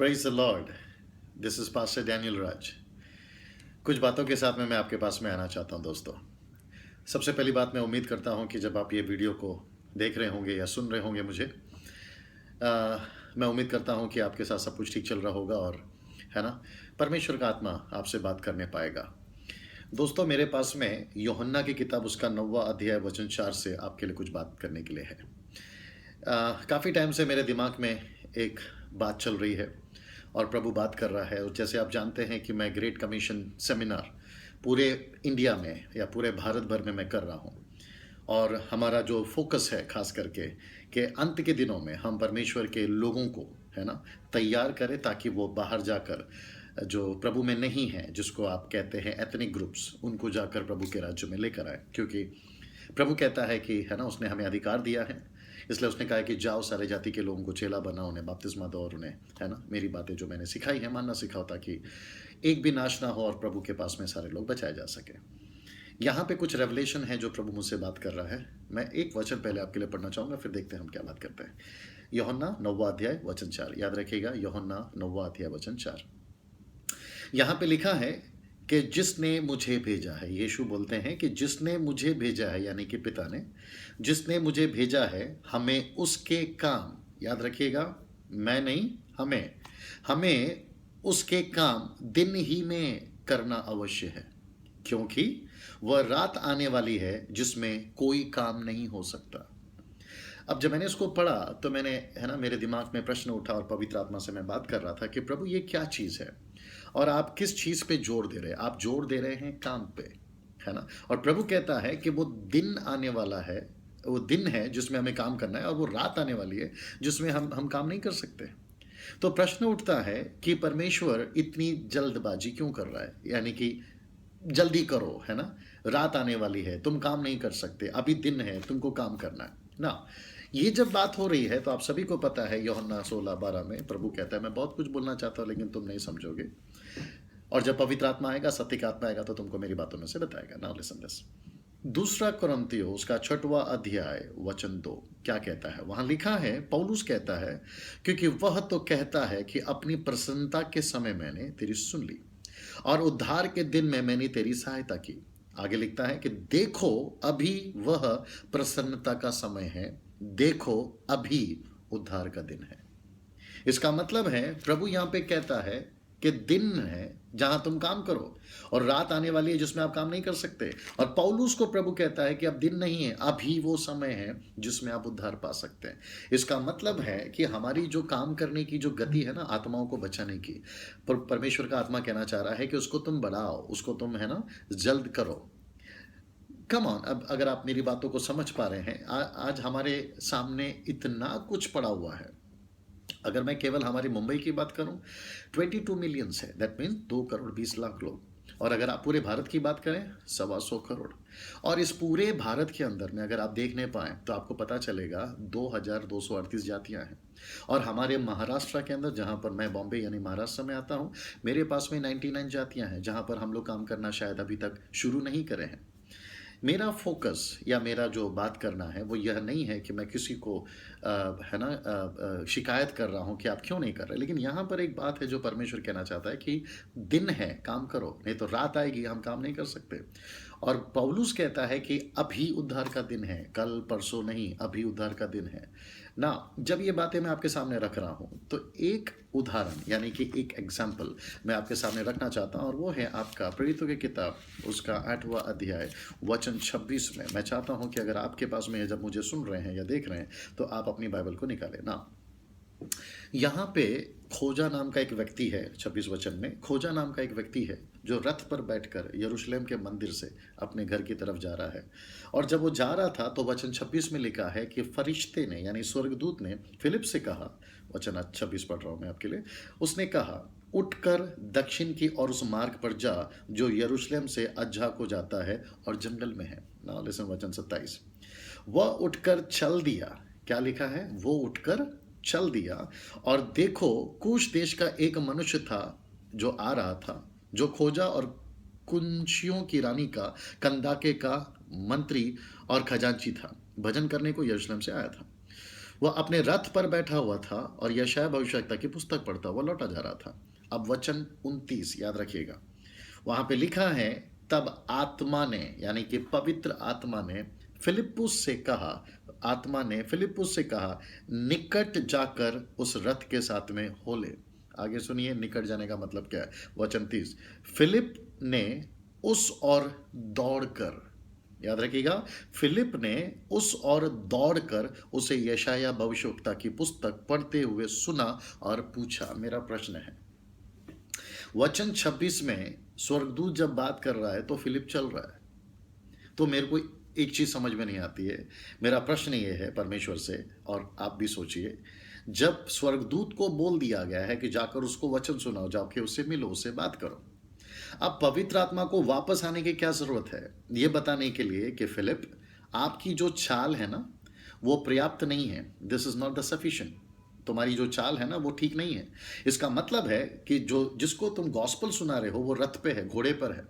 Praise the Lord. This is pastor Daniel Raj. कुछ बातों के साथ में मैं आपके पास में आना चाहता हूं दोस्तों। सबसे पहली बात, मैं उम्मीद करता हूं कि जब आप ये वीडियो को देख रहे होंगे या सुन रहे होंगे मुझे, मैं उम्मीद करता हूं कि आपके साथ सब कुछ ठीक चल रहा होगा और है ना, परमेश्वर का आत्मा आपसे बात करने पाएगा। दोस्तों, मेरे पास में यूहन्ना की किताब उसका 9वां अध्याय वचन 4 से आपके लिए कुछ बात करने के लिए है। काफ़ी टाइम से मेरे दिमाग में एक बात चल रही है और प्रभु बात कर रहा है। और जैसे आप जानते हैं कि मैं ग्रेट कमीशन सेमिनार पूरे इंडिया में या पूरे भारत भर में मैं कर रहा हूँ, और हमारा जो फोकस है खास करके कि अंत के दिनों में हम परमेश्वर के लोगों को है ना तैयार करें, ताकि वो बाहर जाकर जो प्रभु में नहीं है, जिसको आप कहते हैं एथनिक ग्रुप्स, उनको जाकर प्रभु के राज्य में लेकर आए। क्योंकि प्रभु कहता है कि है ना, उसने हमें अधिकार दिया है, इसलिए उसने कहा कि जाओ सारे जाति के लोगों को चेला बनाओ, उन्हें बपतिस्मा दो और उन्हें है ना मेरी बातें जो मैंने सिखाई है मानना सिखाओ, ताकि एक भी नाश ना हो और प्रभु के पास में सारे लोग बचाए जा सके। यहाँ पे कुछ रेवलेशन है जो प्रभु मुझसे बात कर रहा है। मैं एक वचन पहले आपके लिए पढ़ना चाहूंगा, फिर देखते हैं हम क्या बात करते हैं। यूहन्ना 9वां अध्याय वचन 4, याद रखिएगा, यूहन्ना 9वां अध्याय वचन 4। यहाँ पे लिखा है कि जिसने मुझे भेजा है, यीशु बोलते हैं कि जिसने मुझे भेजा है, यानी कि पिता ने, जिसने मुझे भेजा है, हमें उसके काम, याद रखिएगा, मैं नहीं, हमें उसके काम दिन ही में करना अवश्य है, क्योंकि वह रात आने वाली है जिसमें कोई काम नहीं हो सकता। अब जब मैंने इसको पढ़ा तो मैंने है ना, मेरे दिमाग में प्रश्न उठा और पवित्र आत्मा से मैं बात कर रहा था कि प्रभु ये क्या चीज़ है और आप किस चीज़ पे जोर दे रहे हैं। आप जोर दे रहे हैं काम पे, है ना, और प्रभु कहता है कि वो दिन आने वाला है, वो दिन है जिसमें हमें काम करना है, और वो रात आने वाली है जिसमें हम काम नहीं कर सकते। तो प्रश्न उठता है कि परमेश्वर इतनी जल्दबाजी क्यों कर रहा है, यानी कि जल्दी करो, है ना, रात आने वाली है, तुम काम नहीं कर सकते, अभी दिन है, तुमको काम करना है ना। ये जब बात हो रही है तो आप सभी को पता है, यूहन्ना 16:12 में प्रभु कहता है, मैं बहुत कुछ बोलना चाहता हूँ लेकिन तुम नहीं समझोगे, और जब पवित्र आत्मा आएगा, सत्य का आत्मा आएगा, तो तुमको मेरी बातों में से बताएगा। Now listen this. दूसरा कुरिन्थियों उसका 6वां अध्याय वचन 2 क्या कहता है, वहां लिखा है, पौलुस कहता है, क्योंकि वह तो कहता है कि अपनी प्रसन्नता के समय मैंने तेरी सुन ली और उद्धार के दिन में मैंने तेरी सहायता की। आगे लिखता है कि देखो अभी वह प्रसन्नता का समय है, देखो अभी उद्धार का दिन है। इसका मतलब है, प्रभु यहाँ पे कहता है कि दिन है जहां तुम काम करो, और रात आने वाली है जिसमें आप काम नहीं कर सकते। और पौलुस को प्रभु कहता है कि अब दिन नहीं है, अभी वो समय है जिसमें आप उद्धार पा सकते हैं। इसका मतलब है कि हमारी जो काम करने की जो गति है ना, आत्माओं को बचाने की, परमेश्वर का आत्मा कहना चाह रहा है कि उसको तुम बढ़ाओ, उसको तुम है ना जल्द करो। कम ऑन, अब अगर आप मेरी बातों को समझ पा रहे हैं, आज हमारे सामने इतना कुछ पड़ा हुआ है। अगर मैं केवल हमारी मुंबई की बात करूं, 22 मिलियंस है, दैट मीन्स 2 करोड़ 20 लाख लोग। और अगर आप पूरे भारत की बात करें, 125 करोड़। और इस पूरे भारत के अंदर में अगर आप देखने पाए तो आपको पता चलेगा 2238 जातियां हैं। और हमारे महाराष्ट्र के अंदर, जहां पर मैं बॉम्बे यानी महाराष्ट्र में आता हूं, मेरे पास में 99 जातियां हैं, जहां पर हम लोग काम करना शायद अभी तक शुरू नहीं करे हैं। मेरा फोकस या मेरा जो बात करना है वो यह नहीं है कि मैं किसी को है ना शिकायत कर रहा हूँ कि आप क्यों नहीं कर रहे, लेकिन यहाँ पर एक बात है जो परमेश्वर कहना चाहता है कि दिन है, काम करो, नहीं तो रात आएगी, हम काम नहीं कर सकते। और पौलुस कहता है कि अभी उद्धार का दिन है, कल परसों नहीं, अभी उद्धार का दिन है ना। जब ये बातें मैं आपके सामने रख रहा हूँ तो एक उदाहरण यानी कि एक एग्जाम्पल मैं आपके सामने रखना चाहता हूँ, और वो है आपका प्रेरितों की किताब उसका 8वां अध्याय वचन 26 में। मैं चाहता हूँ कि अगर आपके पास में जब मुझे सुन रहे हैं या देख रहे हैं तो आप अपनी बाइबल को निकालें ना। यहाँ पे खोजा नाम का एक व्यक्ति है, 26 वचन में खोजा नाम का एक व्यक्ति है जो रथ पर बैठकर यरूशलेम के मंदिर से अपने घर की तरफ जा रहा है। और जब वो जा रहा था तो वचन 26 में लिखा है कि फरिश्ते ने यानी स्वर्गदूत ने फिलिप से कहा, वचन 26 पढ़ रहा हूँ मैं आपके लिए, उसने कहा, उठकर दक्षिण की और उस मार्ग पर जा जो यरूशलेम से अज्जा को जाता है और जंगल में है। नाउ लिसन वचन 27। वह उठकर चल दिया, क्या लिखा है, वो उठकर चल दिया, और देखो कूश देश का एक मनुष्य था जो आ रहा था, जो खोजा और कुंशियों की रानी का कंदाके का मंत्री और खजांची था, भजन करने को यरूशलेम से आया था। वह अपने रथ पर बैठा हुआ था और यशायाह भविष्यद्वक्ता की पुस्तक पढ़ता हुआ लौटा जा रहा था। अब वचन 29 याद रखिएगा, वहां पे लिखा है, तब आत्मा ने यानी कि पवित्र आत्मा ने फिलिप्पुस से कहा, आत्मा ने फिलिप्पुस से कहा, निकट जाकर उस रथ के साथ में हो ले। आगे सुनिए, निकट जाने का मतलब क्या है। वचन 30, फिलिप ने उस ओर दौड़कर, याद रखिएगा, फिलिप ने उस ओर दौड़कर उसे यशायाह भविष्यद्वक्ता की पुस्तक पढ़ते हुए सुना और पूछा। मेरा प्रश्न है, वचन 26 में स्वर्गदूत जब बात कर रहा है तो फिलिप चल रहा है, तो मेरे को एक चीज समझ में नहीं आती है। मेरा प्रश्न ये है परमेश्वर से, और आप भी सोचिए, जब स्वर्गदूत को बोल दिया गया है कि जाकर उसको वचन सुनाओ, जाके उससे मिलो, उससे बात करो, अब पवित्र आत्मा को वापस आने की क्या जरूरत है? ये बताने के लिए कि फिलिप, आपकी जो चाल है ना वो पर्याप्त नहीं है। This is not the sufficient. तुम्हारी जो चाल है ना वो ठीक नहीं है। इसका मतलब है कि जो जिसको तुम गॉस्पल सुना रहे हो वो रथ पे है, घोड़े पर है,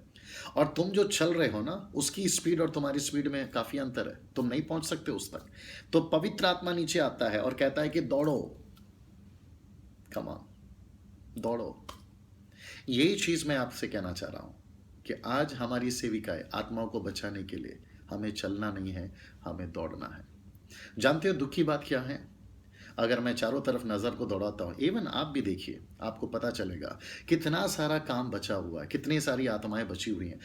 और तुम जो चल रहे हो ना उसकी स्पीड और तुम्हारी स्पीड में काफी अंतर है, तुम नहीं पहुंच सकते उस तक। तो पवित्र आत्मा नीचे आता है और कहता है कि दौड़ो, कम ऑन, दौड़ो। यही चीज मैं आपसे कहना चाह रहा हूं कि आज हमारी सेविकाएं आत्माओं को बचाने के लिए हमें चलना नहीं है, हमें दौड़ना है। जानते हो दुख की बात क्या है? अगर मैं चारों तरफ नजर को दौड़ाता हूं, इवन आप भी देखिए, आपको पता चलेगा कितना सारा काम बचा हुआ है, कितनी सारी आत्माएं बची हुई हैं,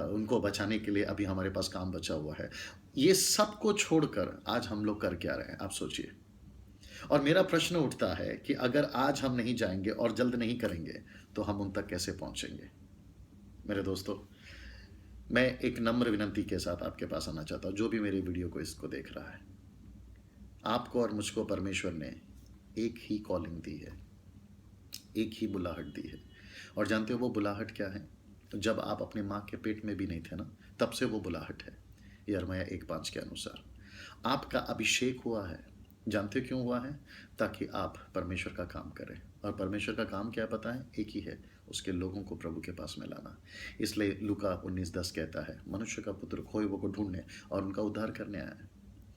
उनको बचाने के लिए अभी हमारे पास काम बचा हुआ है। ये सब को छोड़कर आज हम लोग कर क्या रहे हैं, आप सोचिए। और मेरा प्रश्न उठता है कि अगर आज हम नहीं जाएंगे और जल्द नहीं करेंगे तो हम उन तक कैसे पहुंचेंगे? मेरे दोस्तों, मैं एक नम्र विनंती के साथ आपके पास आना चाहता हूं, जो भी मेरी वीडियो को इसको देख रहा है, आपको और मुझको परमेश्वर ने एक ही कॉलिंग दी है, एक ही बुलाहट दी है। और जानते हो वो बुलाहट क्या है? जब आप अपने माँ के पेट में भी नहीं थे ना, तब से वो बुलाहट है। यिर्मयाह 1:5 के अनुसार आपका अभिषेक हुआ है। जानते हो क्यों हुआ है? ताकि आप परमेश्वर का काम करें। और परमेश्वर का काम क्या पता है? एक ही है, उसके लोगों को प्रभु के पास में लाना। इसलिए लूका 19:10 कहता है, मनुष्य का पुत्र खोए हुए को ढूंढने और उनका उद्धार करने आया है।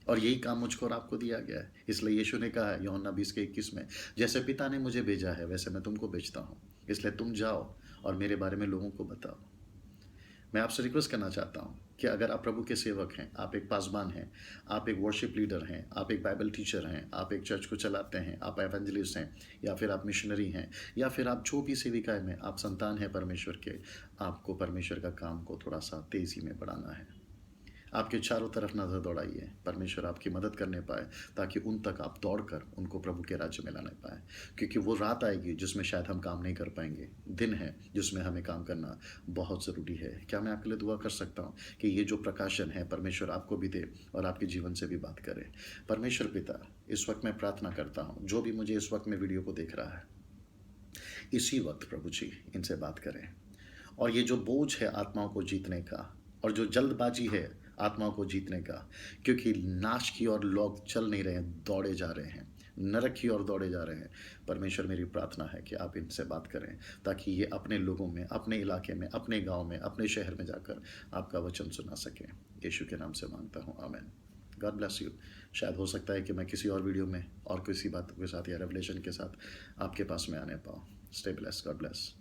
और यही काम मुझको और आपको दिया गया है। इसलिए यीशु ने कहा है यूहन्ना 20:21 में, जैसे पिता ने मुझे भेजा है वैसे मैं तुमको भेजता हूँ, इसलिए तुम जाओ और मेरे बारे में लोगों को बताओ। मैं आपसे रिक्वेस्ट करना चाहता हूँ कि अगर आप प्रभु के सेवक हैं, आप एक पासबान हैं, आप एक वर्शिप लीडर हैं, आप एक बाइबल टीचर हैं, आप एक चर्च को चलाते हैं, आप एवेंजलिस्ट हैं, या फिर आप मिशनरी हैं, या फिर आप जो भी सेविकाएं में आप संतान हैं परमेश्वर के, आपको परमेश्वर का काम को थोड़ा सा तेजी में बढ़ाना है। आपके चारों तरफ नजर दौड़ाइए, परमेश्वर आपकी मदद करने पाए, ताकि उन तक आप दौड़कर उनको प्रभु के राज्य में लाने पाए। क्योंकि वो रात आएगी जिसमें शायद हम काम नहीं कर पाएंगे, दिन है जिसमें हमें काम करना बहुत ज़रूरी है। क्या मैं आपके लिए दुआ कर सकता हूँ कि ये जो प्रकाशन है परमेश्वर आपको भी दे और आपके जीवन से भी बात करे। परमेश्वर पिता, इस वक्त मैं प्रार्थना करता हूँ, जो भी मुझे इस वक्त में वीडियो को देख रहा है, इसी वक्त प्रभु जी इनसे बात करें। और ये जो बोझ है आत्माओं को जीतने का, और जो जल्दबाजी है आत्माओं को जीतने का, क्योंकि नाश की ओर लोग चल नहीं रहे हैं, दौड़े जा रहे हैं, नरक की ओर दौड़े जा रहे हैं। परमेश्वर मेरी प्रार्थना है कि आप इनसे बात करें, ताकि ये अपने लोगों में, अपने इलाके में, अपने गांव में, अपने शहर में जाकर आपका वचन सुना सकें। यीशु के नाम से मांगता हूँ, आमीन। God bless you. शायद हो सकता है कि मैं किसी और वीडियो में और किसी बात के साथ या रेवलेशन के साथ आपके पास में आने पाऊँ। Stay bless, God bless.